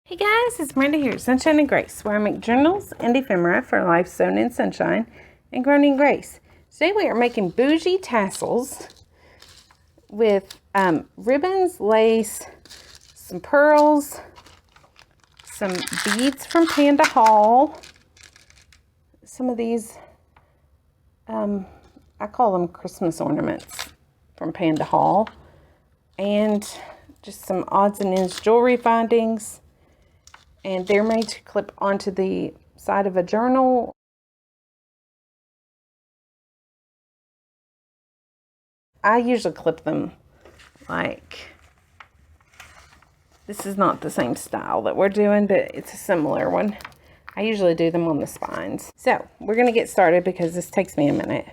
Hey guys, it's Miranda here, Sunshine and Grace, where I make journals and ephemera for life sown in sunshine and grown in grace. Today we are making bougie tassels with ribbons, lace, some pearls, some beads from Panda Hall. Some of these, I call them Christmas ornaments from Panda Hall. And just some odds and ends jewelry findings. And they're made to clip onto the side of a journal. I usually clip them like, this is not the same style that we're doing, but it's a similar one. I usually do them on the spines. So we're going to get started because this takes me a minute.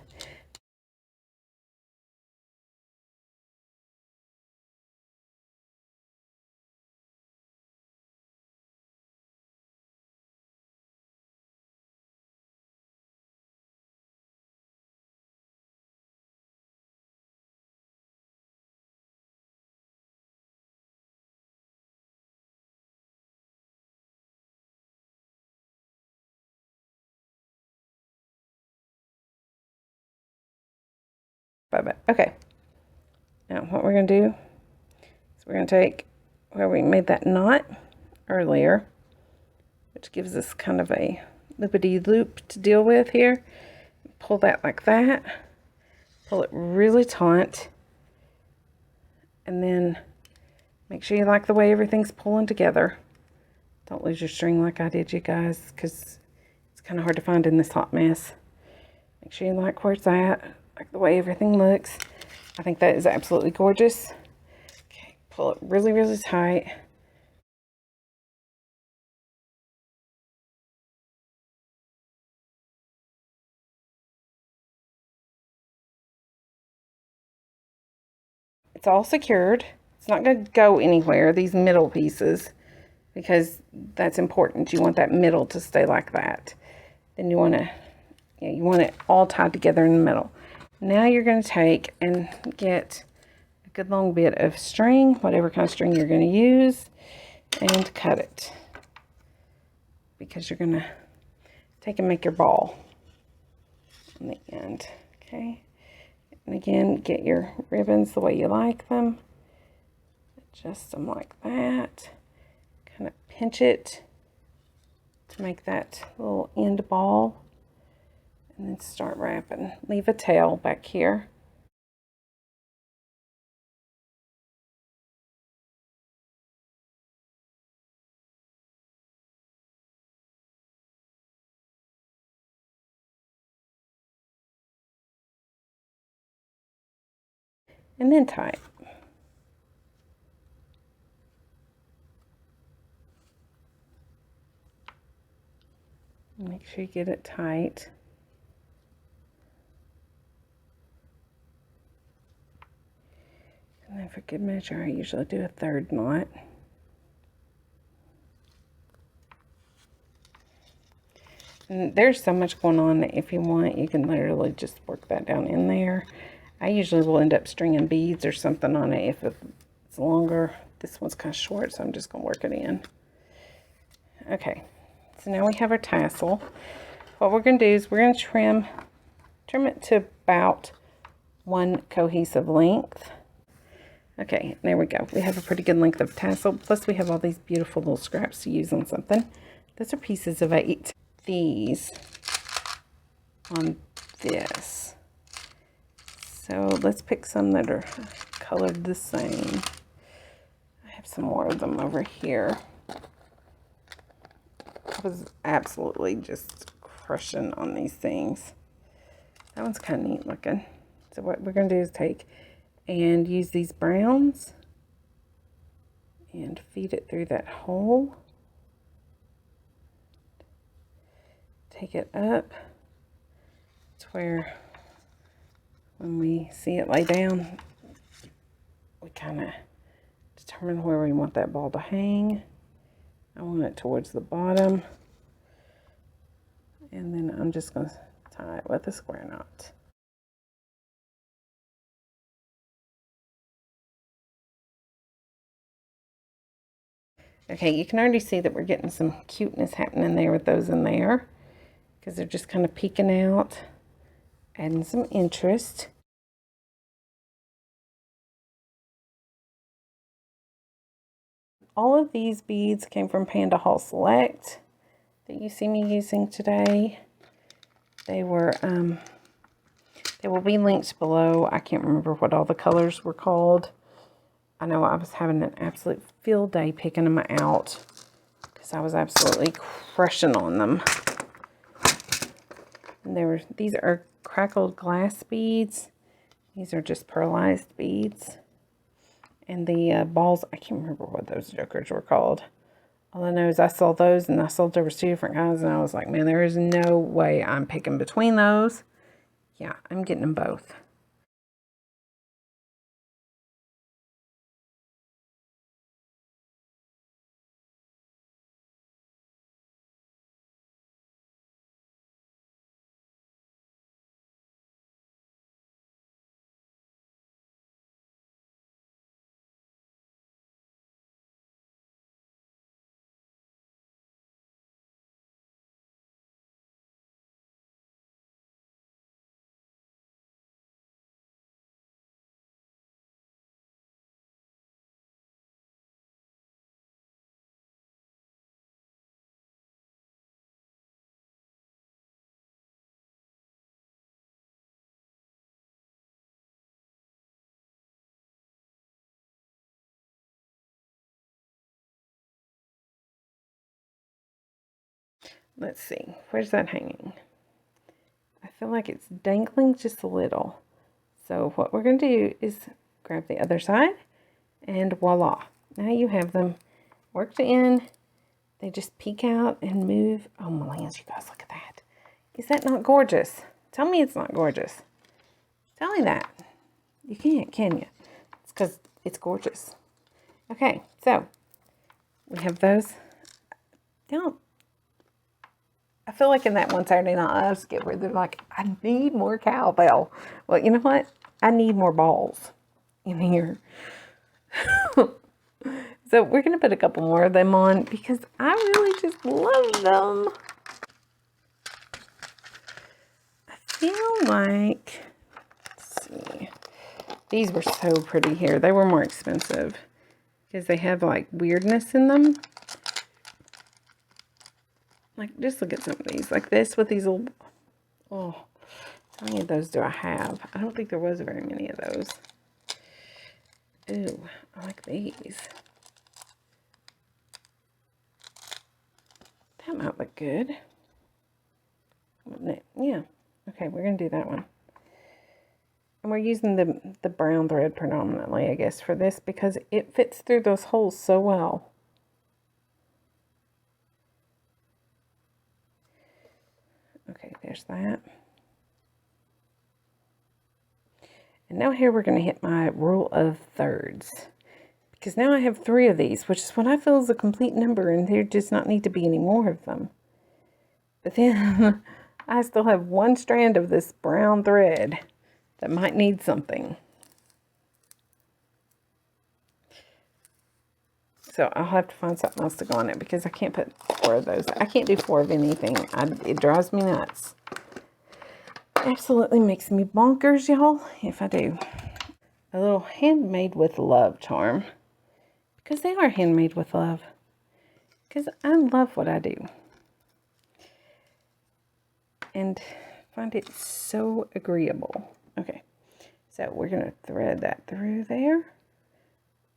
Okay, now what we're going to do is we're going to take where we made that knot earlier, which gives us kind of a loopity-loop to deal with here. Pull that like that, pull it really taut, and then make sure you like the way everything's pulling together. Don't lose your string like I did, you guys, because it's kind of hard to find in this hot mess. Make sure you like where it's at, like the way everything looks. I think that is absolutely gorgeous. Okay, pull it really, really tight. It's all secured. It's not going to go anywhere, these middle pieces, because that's important. You want that middle to stay like that. Then you want to, you want it all tied together in the middle. Now you're going to take and get a good long bit of string, whatever kind of string you're going to use, and cut it, because you're going to take and make your ball on the end. Okay, and again, get your ribbons the way you like them. Adjust them like that. Kind of pinch it to make that little end ball, and then start wrapping. Leave a tail back here. And then tie it. Make sure you get it tight. And then for good measure, I usually do a third knot. And there's so much going on that if you want, you can literally just work that down in there. I usually will end up stringing beads or something on it if it's longer. This one's kind of short, so I'm just going to work it in. Okay, so now we have our tassel. What we're going to do is we're going to trim it to about one cohesive length. Okay, there we go. We have a pretty good length of tassel. Plus we have all these beautiful little scraps to use on something. Those are pieces of 8. These on this. So let's pick some that are colored the same. I have some more of them over here. I was absolutely just crushing on these things. That one's kind of neat looking. So what we're going to do is take and use these browns and feed it through that hole. Take it up to where when we see it lay down, we kind of determine where we want that ball to hang. I want it towards the bottom, and then I'm just going to tie it with a square knot. Okay, you can already see that we're getting some cuteness happening there with those in there, because they're just kind of peeking out, adding some interest. All of these beads came from PandaHallSelected that you see me using today. They were, they will be linked below. I can't remember what all the colors were called. I know I was having an absolute field day picking them out because I was absolutely crushing on them. And these are crackled glass beads. These are just pearlized beads. And the balls, I can't remember what those jokers were called. All I know is I saw those and I saw there was two different kinds, and I was like, man, there is no way I'm picking between those. Yeah, I'm getting them both. Let's see, where's that hanging? I feel like it's dangling just a little. So what we're going to do is grab the other side, and voila. Now you have them worked in. They just peek out and move. Oh, Marianne, you guys, look at that. Is that not gorgeous? Tell me it's not gorgeous. Tell me that. You can't, can you? It's because it's gorgeous. Okay, so we have those. Don't. I feel like in that one Saturday Night Live skit where they're like, I need more cowbell. Well, you know what? I need more balls in here. So we're going to put a couple more of them on because I really just love them. I feel like, let's see, these were so pretty here. They were more expensive because they have like weirdness in them. Like, just look at some of these. Like this with these little, oh, how many of those do I have? I don't think there was very many of those. Ooh, I like these. That might look good. Yeah. Okay, we're going to do that one. And we're using the brown thread predominantly, I guess, for this because it fits through those holes so well. Okay, there's that. And now here we're going to hit my rule of thirds. Because now I have 3 of these, which is what I feel is a complete number, and there does not need to be any more of them. But then I still have 1 strand of this brown thread that might need something. So I'll have to find something else to go on it because I can't put 4 of those. I can't do 4 of anything. It drives me nuts. Absolutely makes me bonkers, y'all, if I do. A little handmade with love charm. Because they are handmade with love. Because I love what I do. And find it so agreeable. Okay, so we're going to thread that through there.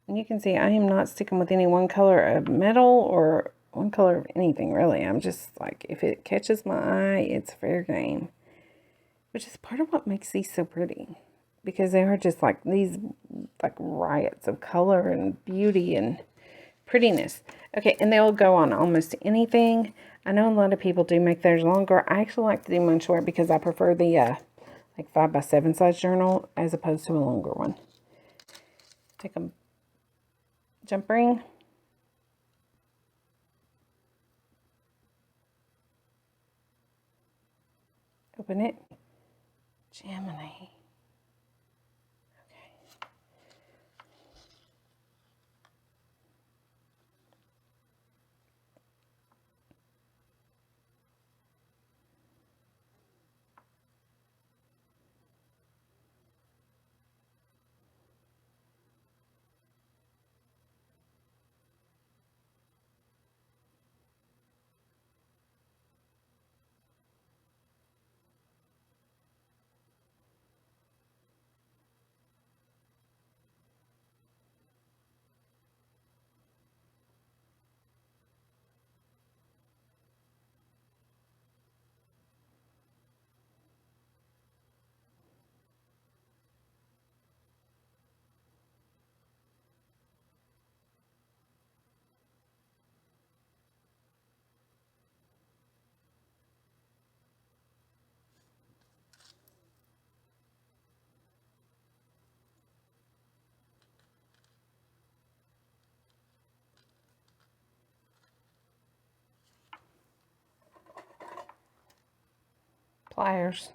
And you can see I am not sticking with any one color of metal or one color of anything, really. I'm just like, if it catches my eye, it's fair game. Which is part of what makes these so pretty. Because they are just like these like riots of color and beauty and prettiness. Okay, and they'll go on almost anything. I know a lot of people do make theirs longer. I actually like to do mine short because I prefer the like 5x7 size journal as opposed to a longer one. Take a jump ring. Open it. Gemini. Okay. pliers,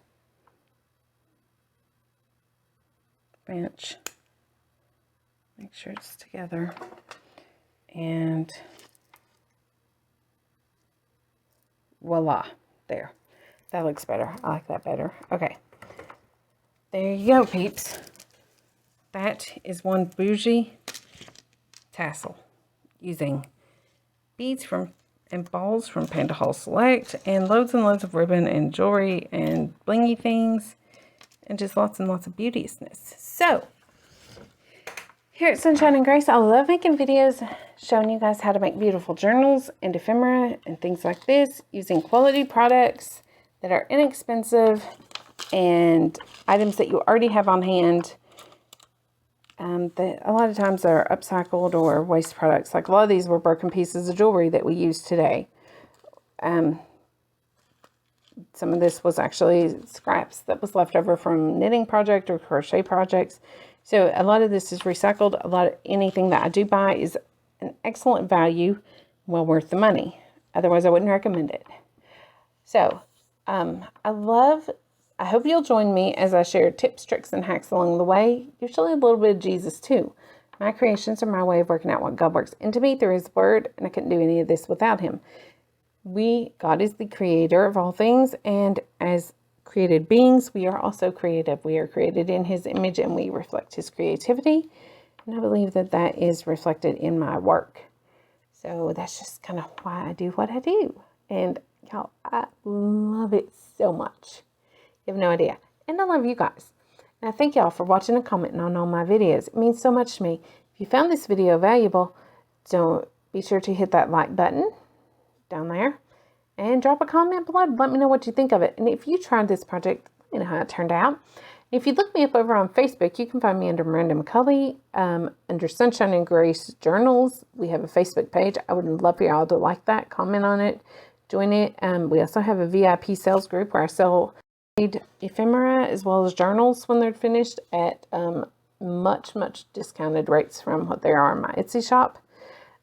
wrench, make sure it's together, and voila, there. That looks better. I like that better. Okay, there you go, peeps. That is one Bougie tassel using beads and balls from PandaHallSelected, and loads of ribbon and jewelry and blingy things, and just lots and lots of beauteousness. So here at Sunshine and Grace, I love making videos showing you guys how to make beautiful journals and ephemera and things like this using quality products that are inexpensive and items that you already have on hand. That a lot of times are upcycled or waste products. Like a lot of these were broken pieces of jewelry that we used today. Some of this was actually scraps that was left over from knitting project or crochet projects. So a lot of this is recycled. Anything that I do buy is an excellent value, well worth the money. Otherwise, I wouldn't recommend it. So I hope you'll join me as I share tips, tricks, and hacks along the way. Usually a little bit of Jesus too. My creations are my way of working out what God works into me through His Word, and I couldn't do any of this without Him. God is the creator of all things, and as created beings, we are also creative. We are created in His image, and we reflect His creativity. And I believe that that is reflected in my work. So that's just kind of why I do what I do. And y'all, I love it so much. You have no idea. And I love you guys. And I thank y'all for watching and commenting on all my videos. It means so much to me. If you found this video valuable, don't be sure to hit that like button down there and drop a comment below. Let me know what you think of it. And if you tried this project, let me know how it turned out. If you look me up over on Facebook, you can find me under Miranda McCulley, under Sunshine and Grace Journals. We have a Facebook page. I would love for y'all to like that, comment on it, join it. We also have a VIP sales group where I sell ephemera as well as journals when they're finished at much discounted rates from what they are in my Etsy shop.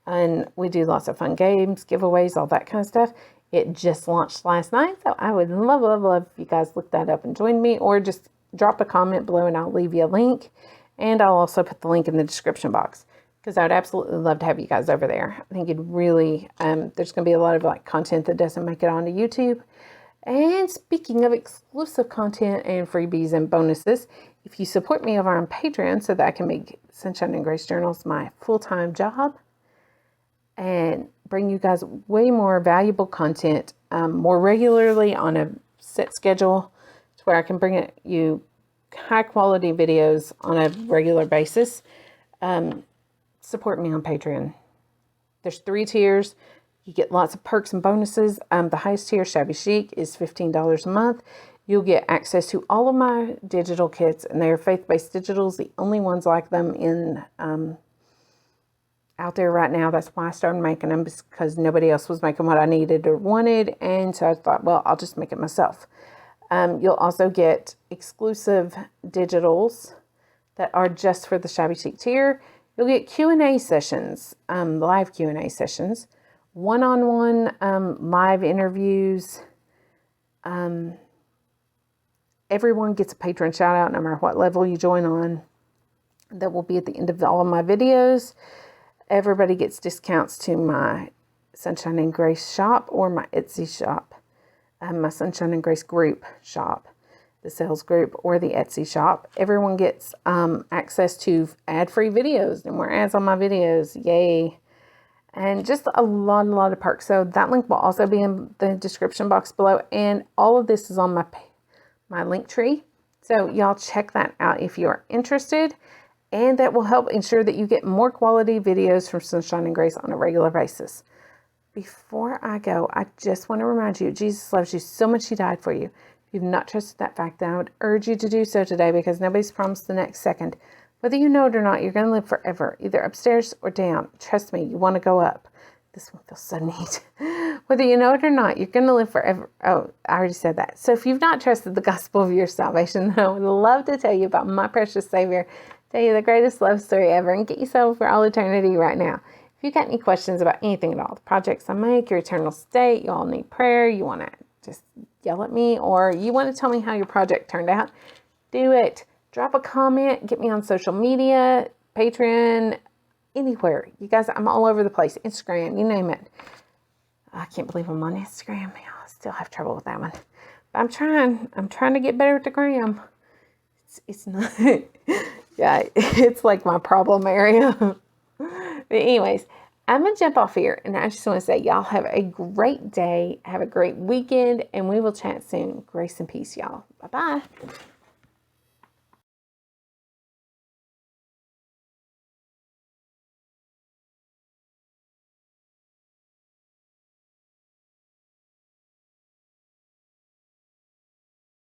And we do lots of fun games, giveaways, all that kind of stuff. It just launched last night, so I would love if you guys look that up and join me, or just drop a comment below and I'll leave you a link. And I'll also put the link in the description box, because I would absolutely love to have you guys over there. I think it really, there's going to be a lot of content that doesn't make it onto YouTube. And speaking of exclusive content and freebies and bonuses, if you support me over on Patreon so that I can make Sunshine and Grace Journals my full-time job and bring you guys way more valuable content more regularly on a set schedule, to where I can bring you high-quality videos on a regular basis, support me on Patreon. There's 3 tiers. You get lots of perks and bonuses. The highest tier, Shabby Chic, is $15 a month. You'll get access to all of my digital kits, and they're faith-based digitals, the only ones like them in out there right now. That's why I started making them, because nobody else was making what I needed or wanted, and so I thought, well, I'll just make it myself. You'll also get exclusive digitals that are just for the Shabby Chic tier. You'll get Q&A sessions, live Q&A sessions, one-on-one live interviews. Everyone gets a patron shout out no matter what level you join on. That will be at the end of all of my videos. Everybody gets discounts to my Sunshine and Grace shop or my Etsy shop. My Sunshine and Grace group shop, the sales group, or the Etsy shop. Everyone gets access to ad-free videos. No more ads on my videos. Yay. And just a lot of perks. So that link will also be in the description box below. And all of this is on my link tree. So y'all check that out if you are interested. And that will help ensure that you get more quality videos from Sunshine and Grace on a regular basis. Before I go, I just want to remind you, Jesus loves you so much, He died for you. If you've not trusted that fact, then I would urge you to do so today, because nobody's promised the next second. Whether you know it or not, you're going to live forever, either upstairs or down. Trust me, you want to go up. This one feels so neat. Whether you know it or not, you're going to live forever. Oh, I already said that. So if you've not trusted the gospel of your salvation, then I would love to tell you about my precious Savior, tell you the greatest love story ever, and get you settled for all eternity right now. If you got any questions about anything at all, the projects I make, your eternal state, you all need prayer, you want to just yell at me, or you want to tell me how your project turned out, do it. Drop a comment, get me on social media, Patreon, anywhere. You guys, I'm all over the place. Instagram, you name it. I can't believe I'm on Instagram. I still have trouble with that one. But I'm trying to get better at the gram. It's not, yeah, it's like my problem area. But anyways, I'm going to jump off here, and I just want to say y'all have a great day. Have a great weekend, and we will chat soon. Grace and peace, y'all. Bye-bye.